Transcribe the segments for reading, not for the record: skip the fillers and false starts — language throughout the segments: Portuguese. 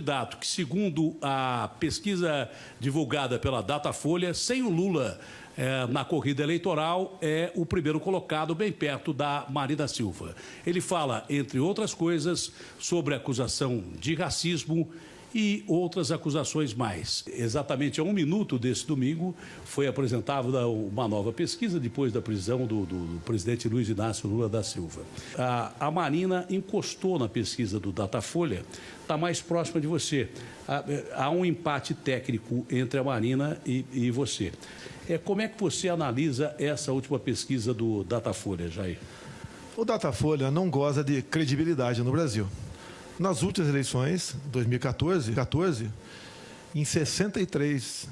candidato que, segundo a pesquisa divulgada pela Datafolha, sem o Lula na corrida eleitoral, é o primeiro colocado, bem perto da Marina Silva. Ele fala, entre outras coisas, sobre a acusação de racismo e outras acusações mais. Exatamente há 1 minuto desse domingo foi apresentada uma nova pesquisa depois da prisão do presidente Luiz Inácio Lula da Silva. A Marina encostou na pesquisa do Datafolha, está mais próxima de você. Há um empate técnico entre a Marina e você. Como é que você analisa essa última pesquisa do Datafolha, Jair? O Datafolha não goza de credibilidade no Brasil. Nas últimas eleições, 2014, em 63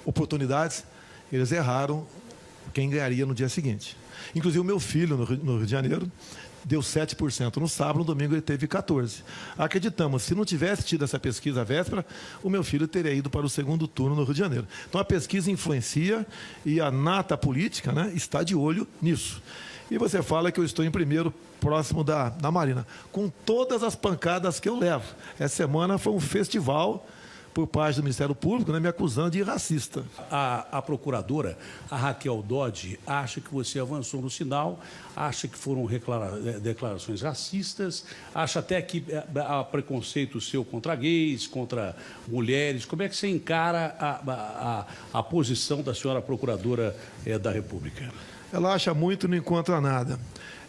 oportunidades, eles erraram quem ganharia no dia seguinte. Inclusive, o meu filho, no Rio de Janeiro, deu 7% no sábado, no domingo ele teve 14%. Acreditamos, se não tivesse tido essa pesquisa à véspera, o meu filho teria ido para o segundo turno no Rio de Janeiro. Então, a pesquisa influencia e a nata política, né, está de olho nisso. E você fala que eu estou em primeiro, próximo da Marina, com todas as pancadas que eu levo. Essa semana foi um festival por parte do Ministério Público, né, me acusando de racista. A procuradora, a Raquel Dodge, acha que você avançou no sinal, acha que foram declarações racistas, acha até que há preconceito seu contra gays, contra mulheres. Como é que você encara a posição da senhora procuradora da República? Ela acha muito e não encontra nada.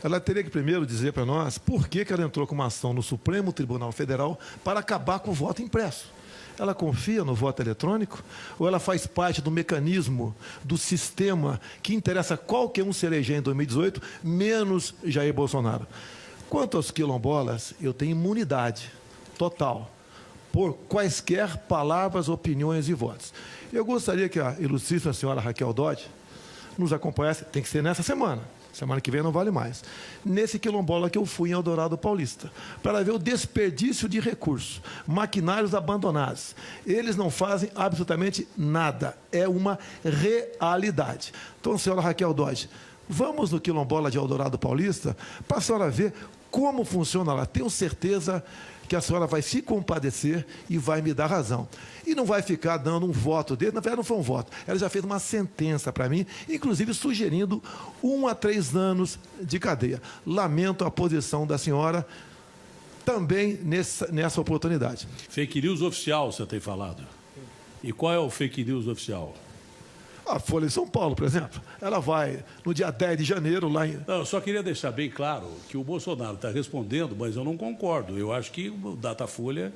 Ela teria que primeiro dizer para nós por que ela entrou com uma ação no Supremo Tribunal Federal para acabar com o voto impresso. Ela confia no voto eletrônico ou ela faz parte do mecanismo, do sistema que interessa qualquer um se eleger em 2018, menos Jair Bolsonaro? Quanto aos quilombolas, eu tenho imunidade total por quaisquer palavras, opiniões e votos. Eu gostaria que a ilustríssima senhora Raquel Dodge nos acompanhasse, tem que ser nessa semana. Semana que vem não vale mais. Nesse quilombola que eu fui em Eldorado Paulista, para ver o desperdício de recursos, maquinários abandonados. Eles não fazem absolutamente nada. É uma realidade. Então, senhora Raquel Dodge, vamos no quilombola de Eldorado Paulista para a senhora ver como funciona lá. Tenho certeza que a senhora vai se compadecer e vai me dar razão. E não vai ficar dando um voto dele. Na verdade, não foi um voto. Ela já fez uma sentença para mim, inclusive sugerindo 1 a 3 anos de cadeia. Lamento a posição da senhora também nessa oportunidade. Fake news oficial, você tem falado. E qual é o fake news oficial? A Folha de São Paulo, por exemplo, ela vai no dia 10 de janeiro lá em... Não, eu só queria deixar bem claro que o Bolsonaro está respondendo, mas eu não concordo. Eu acho que o Datafolha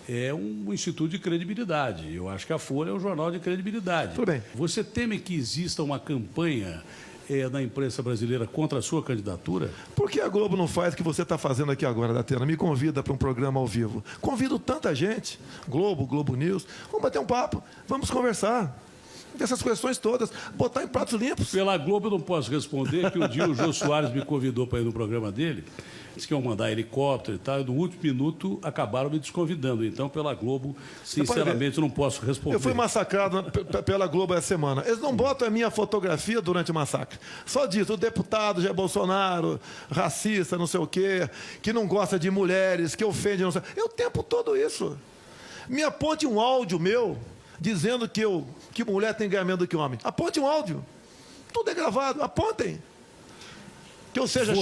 é um instituto de credibilidade. Eu acho que a Folha é um jornal de credibilidade. Tudo bem. Você teme que exista uma campanha na imprensa brasileira contra a sua candidatura? Por que a Globo não faz o que você está fazendo aqui agora, Datena? Me convida para um programa ao vivo. Convido tanta gente, Globo News, vamos bater um papo, vamos conversar. Dessas questões todas, botar em pratos limpos. Pela Globo eu não posso responder, que um dia o Jô Soares me convidou para ir no programa dele, disse que iam mandar helicóptero e tal, e no último minuto acabaram me desconvidando. Então, pela Globo, sinceramente, eu não posso responder. Eu fui massacrado pela Globo essa semana. Eles não botam a minha fotografia durante o massacre. Só diz, o deputado Jair Bolsonaro, racista, não sei o quê, que não gosta de mulheres, que ofende, não sei... Eu o tempo todo isso. Me aponte um áudio meu dizendo que mulher tem ganhamento do que homem. Aponte um áudio. Tudo é gravado. Apontem. Que eu seja...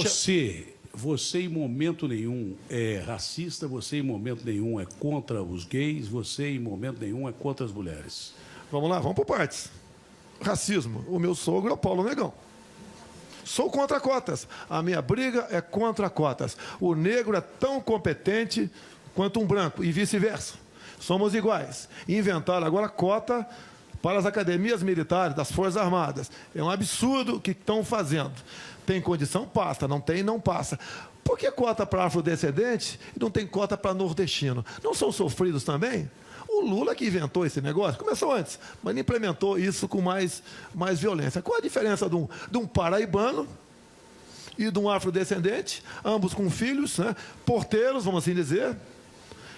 Você em momento nenhum é racista, você em momento nenhum é contra os gays, você em momento nenhum é contra as mulheres. Vamos lá, vamos por partes. Racismo. O meu sogro é o Paulo Negão. Sou contra cotas. A minha briga é contra cotas. O negro é tão competente quanto um branco e vice-versa. Somos iguais. Inventaram agora cota para as academias militares das Forças Armadas. É um absurdo o que estão fazendo. Tem condição, passa. Não tem, não passa. Por que cota para afrodescendente e não tem cota para nordestino? Não são sofridos também? O Lula que inventou esse negócio, começou antes, mas implementou isso com mais violência. Qual a diferença de um paraibano e de um afrodescendente, ambos com filhos, né, porteiros, vamos assim dizer?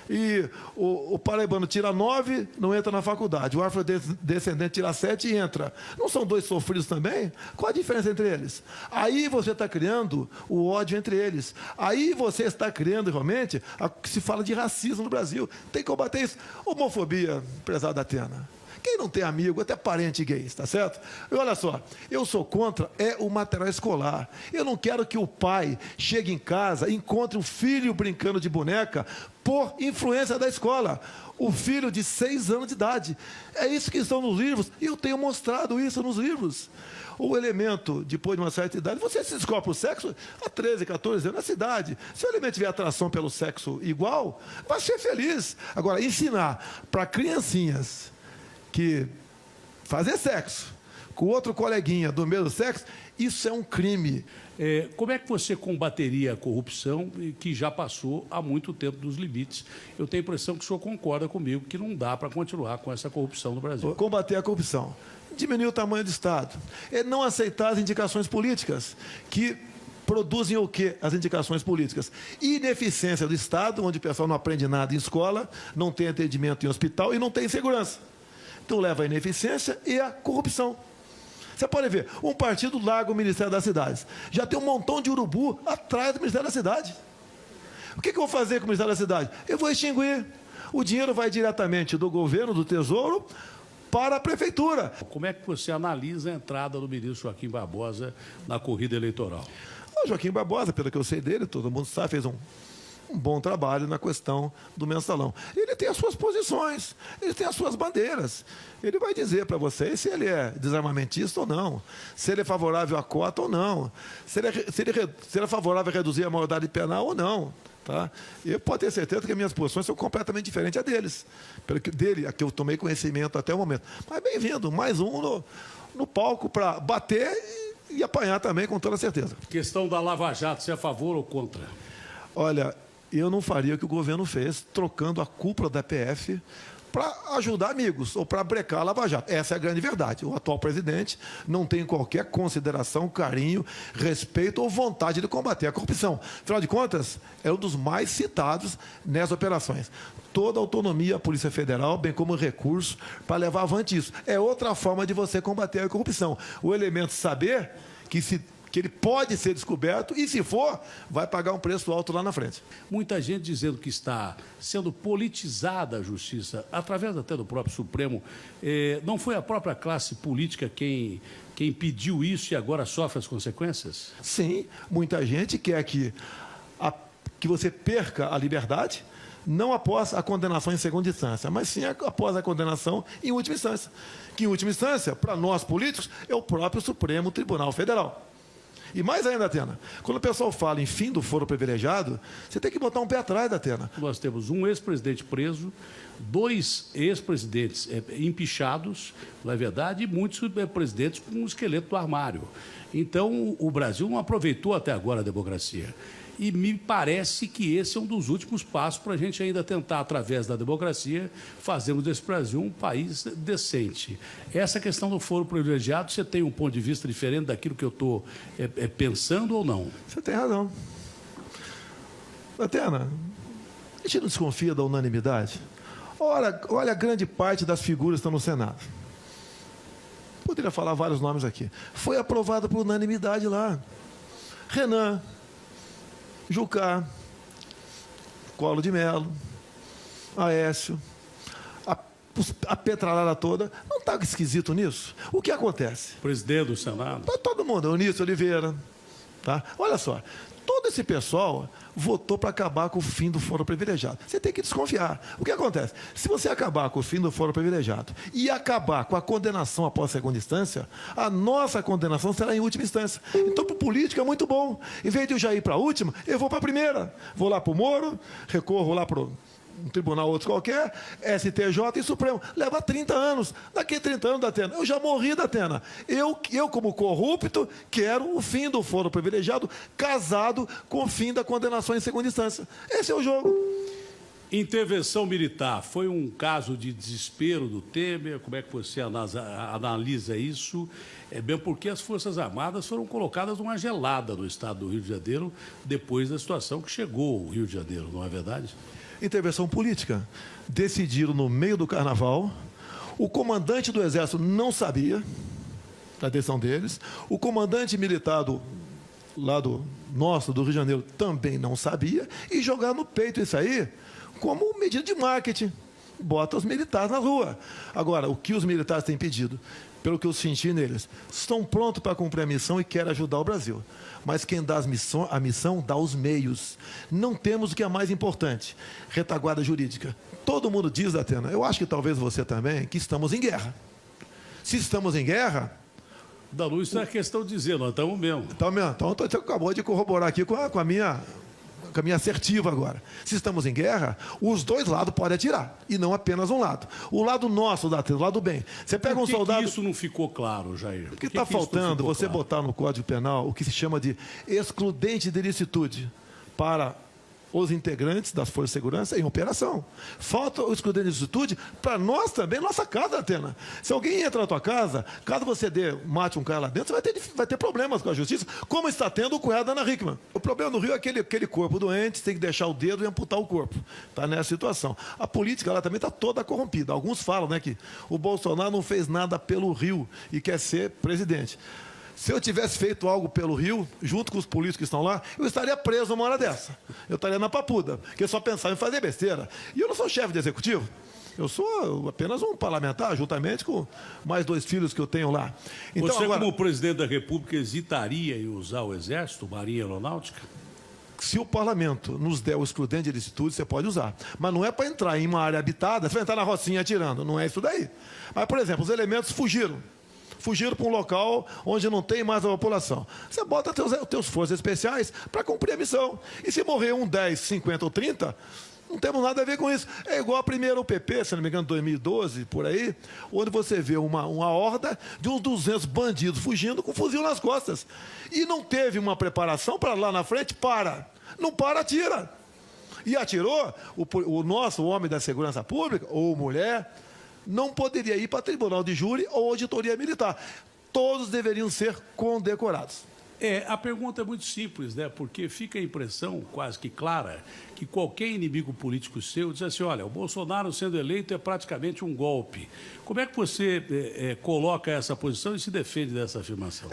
E o paraibano tira 9, não entra na faculdade. O afrodescendente tira 7 e entra. Não são dois sofridos também? Qual a diferença entre eles? Aí você está criando o ódio entre eles. Aí você está criando, realmente, que se fala de racismo no Brasil. Tem que combater isso. Homofobia, prezada Atena. Quem não tem amigo, até parente gay, está certo? E olha só, eu sou contra o material escolar. Eu não quero que o pai chegue em casa e encontre um filho brincando de boneca por influência da escola. O filho de 6 anos de idade. É isso que estão nos livros, e eu tenho mostrado isso nos livros. O elemento, depois de uma certa idade, você se descobre o sexo há 13, 14 anos na cidade. Se o elemento tiver atração pelo sexo igual, vai ser feliz. Agora, ensinar para criancinhas que fazer sexo com outro coleguinha do mesmo sexo, isso é um crime. Como é que você combateria a corrupção que já passou há muito tempo dos limites? Eu tenho a impressão que o senhor concorda comigo que não dá para continuar com essa corrupção no Brasil. Combater a corrupção. Diminuir o tamanho do Estado. É não aceitar as indicações políticas que produzem o quê? As indicações políticas. Ineficiência do Estado, onde o pessoal não aprende nada em escola, não tem atendimento em hospital e não tem segurança. Então leva a ineficiência e a corrupção. Você pode ver, um partido larga o Ministério das Cidades. Já tem um montão de urubu atrás do Ministério da Cidade. O que eu vou fazer com o Ministério da Cidade? Eu vou extinguir. O dinheiro vai diretamente do governo, do Tesouro, para a Prefeitura. Como é que você analisa a entrada do ministro Joaquim Barbosa na corrida eleitoral? O Joaquim Barbosa, pelo que eu sei dele, todo mundo sabe, fez um bom trabalho na questão do mensalão. Ele tem as suas posições, ele tem as suas bandeiras. Ele vai dizer para vocês se ele é desarmamentista ou não, se ele é favorável à cota ou não, se ele é favorável a reduzir a maioridade penal ou não. Tá? Eu posso ter certeza que as minhas posições são completamente diferentes deles, a que eu tomei conhecimento até o momento. Mas bem-vindo, mais um no palco para bater e apanhar também, com toda certeza. Questão da Lava Jato, você é a favor ou contra? Olha, eu não faria o que o governo fez, trocando a cúpula da PF para ajudar amigos ou para brecar a Lava Jato. Essa é a grande verdade. O atual presidente não tem qualquer consideração, carinho, respeito ou vontade de combater a corrupção. Afinal de contas, é um dos mais citados nessas operações. Toda a autonomia à Polícia Federal, bem como recurso para levar avante isso. É outra forma de você combater a corrupção. O elemento saber que ele pode ser descoberto e, se for, vai pagar um preço alto lá na frente. Muita gente dizendo que está sendo politizada a justiça, através até do próprio Supremo. Não foi a própria classe política quem pediu isso e agora sofre as consequências? Sim, muita gente quer que você perca a liberdade, não após a condenação em segunda instância, mas sim após a condenação em última instância. Que, em última instância, para nós políticos, é o próprio Supremo Tribunal Federal. E mais ainda, Atena, quando o pessoal fala em fim do foro privilegiado, você tem que botar um pé atrás, Atena. Nós temos um ex-presidente preso, 2 ex-presidentes empichados, não é verdade, e muitos presidentes com um esqueleto do armário. Então, o Brasil não aproveitou até agora a democracia. E me parece que esse é um dos últimos passos para a gente ainda tentar, através da democracia, fazermos desse Brasil um país decente. Essa questão do foro privilegiado, você tem um ponto de vista diferente daquilo que eu estou pensando ou não? Você tem razão. Atena, a gente não desconfia da unanimidade? Olha a grande parte das figuras que estão no Senado. Poderia falar vários nomes aqui. Foi aprovado por unanimidade lá. Renan, Jucá, Collor de Mello, Aécio, a petralhada toda. Não está esquisito nisso? O que acontece? Presidente do Senado. Tá todo mundo, Eunício Oliveira. Tá? Olha só, todo esse pessoal votou para acabar com o fim do foro privilegiado. Você tem que desconfiar. O que acontece? Se você acabar com o fim do foro privilegiado e acabar com a condenação após a segunda instância, a nossa condenação será em última instância. Então, para o político é muito bom. Em vez de eu já ir para a última, eu vou para a primeira. Vou lá para o Moro, recorro lá para um tribunal outro qualquer, STJ e Supremo. Leva 30 anos. Daqui a 30 anos, Datena, eu já morri, Datena. Eu, como corrupto, quero o fim do foro privilegiado casado com o fim da condenação em segunda instância. Esse é o jogo. Intervenção militar foi um caso de desespero do Temer? Como é que você analisa isso? É bem porque as Forças Armadas foram colocadas numa gelada no estado do Rio de Janeiro depois da situação que chegou ao Rio de Janeiro, não é verdade? Intervenção política. Decidiram no meio do carnaval. O comandante do Exército não sabia da decisão deles. O comandante militar do lado nosso, do Rio de Janeiro, também não sabia. E jogar no peito isso aí como medida de marketing. Bota os militares na rua. Agora, o que os militares têm pedido, pelo que eu senti neles, estão prontos para cumprir a missão e querem ajudar o Brasil. Mas quem dá a missão dá os meios. Não temos o que é mais importante, retaguarda jurídica. Todo mundo diz, Atena, eu acho que talvez você também, que estamos em guerra. Se estamos em guerra... Da Luz, isso é questão de dizer, nós estamos mesmo. Então, você acabou de corroborar aqui com a minha assertiva agora. Se estamos em guerra, os dois lados podem atirar, e não apenas um lado. O lado nosso, o lado bem. Você pega um soldado... Por que isso não ficou claro, Jair? O que está faltando você botar no Código Penal o que se chama de excludente de ilicitude para os integrantes das Forças de Segurança em operação. Falta o excludente de ilicitude para nós também, nossa casa, Atena. Se alguém entra na tua casa, caso você mate um cara lá dentro, você vai ter problemas com a justiça, como está tendo o cunhado da Ana Hickman. O problema no Rio é aquele corpo doente, tem que deixar o dedo e amputar o corpo. Está nessa situação. A política lá também está toda corrompida. Alguns falam, né, que o Bolsonaro não fez nada pelo Rio e quer ser presidente. Se eu tivesse feito algo pelo Rio, junto com os políticos que estão lá, eu estaria preso uma hora dessa. Eu estaria na papuda, porque eu só pensava em fazer besteira. E eu não sou chefe de executivo. Eu sou apenas um parlamentar, juntamente com mais 2 filhos que eu tenho lá. Então, você, agora, como presidente da República, hesitaria em usar o Exército, Marinha e Aeronáutica? Se o parlamento nos der o excludente de ilicitude, você pode usar. Mas não é para entrar em uma área habitada, você vai entrar na rocinha atirando. Não é isso daí. Mas, por exemplo, os elementos fugiram para um local onde não tem mais a população. Você bota teus forças especiais para cumprir a missão. E se morrer 10, 50 ou 30, não temos nada a ver com isso. É igual a primeira UPP, se não me engano, 2012, por aí, onde você vê uma horda de uns 200 bandidos fugindo com um fuzil nas costas. E não teve uma preparação para lá na frente, não para, atira. E atirou, o nosso homem da segurança pública, ou mulher, não poderia ir para tribunal de júri ou auditoria militar. Todos deveriam ser condecorados. A pergunta é muito simples, né? Porque fica a impressão quase que clara que qualquer inimigo político seu diz assim, olha, o Bolsonaro sendo eleito é praticamente um golpe. Como é que você coloca essa posição e se defende dessa afirmação?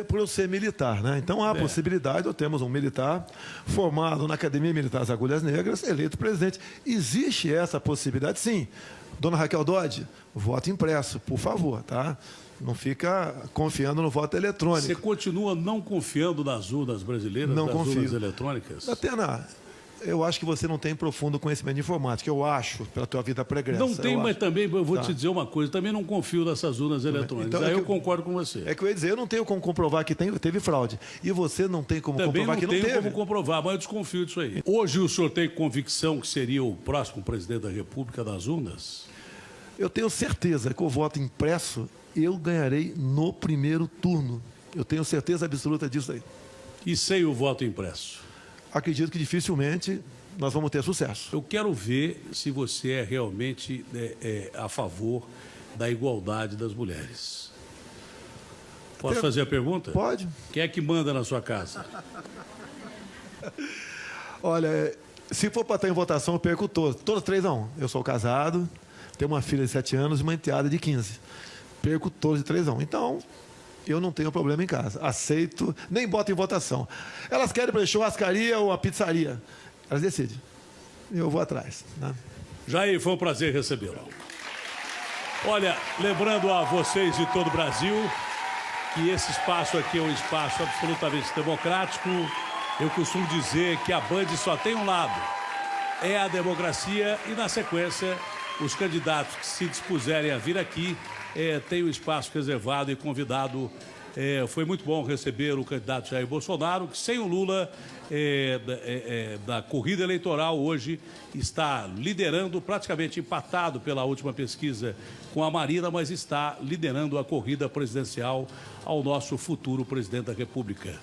Por eu ser militar, né? Então há a possibilidade, nós temos um militar formado na Academia Militar das Agulhas Negras, eleito presidente. Existe essa possibilidade, sim. Dona Raquel Dodge, voto impresso, por favor, tá? Não fica confiando no voto eletrônico. Você continua não confiando nas urnas brasileiras, nas urnas eletrônicas? Atena, eu acho que você não tem profundo conhecimento de informática. Eu acho, pela tua vida pregressa. Não tem, mas também, eu vou te dizer uma coisa, também não confio nessas urnas eletrônicas. Então, aí eu concordo com você. É que eu ia dizer, eu não tenho como comprovar que teve fraude. E você não tem como comprovar que não teve. Também não tenho como comprovar, mas eu desconfio disso aí. Hoje o senhor tem convicção que seria o próximo presidente da República das urnas? Eu tenho certeza que o voto impresso eu ganharei no primeiro turno. Eu tenho certeza absoluta disso aí. E sem o voto impresso? Acredito que dificilmente nós vamos ter sucesso. Eu quero ver se você é realmente a favor da igualdade das mulheres. Posso fazer a pergunta? Pode. Quem é que manda na sua casa? Olha, se for para estar em votação, eu perco todos 3-1. Eu sou casado, tenho uma filha de 7 anos e uma enteada de 15. Perco todos de 3-1. Então, eu não tenho problema em casa. Aceito, nem boto em votação. Elas querem para churrascaria ou a pizzaria. Elas decidem. Eu vou atrás. Né? Jair, foi um prazer recebê-lo. Olha, lembrando a vocês de todo o Brasil que esse espaço aqui é um espaço absolutamente democrático. Eu costumo dizer que a Band só tem um lado. É a democracia e, na sequência, os candidatos que se dispuserem a vir aqui têm o espaço reservado e convidado. Foi muito bom receber o candidato Jair Bolsonaro, que sem o Lula da corrida eleitoral hoje está liderando, praticamente empatado pela última pesquisa com a Marina, mas está liderando a corrida presidencial ao nosso futuro presidente da República.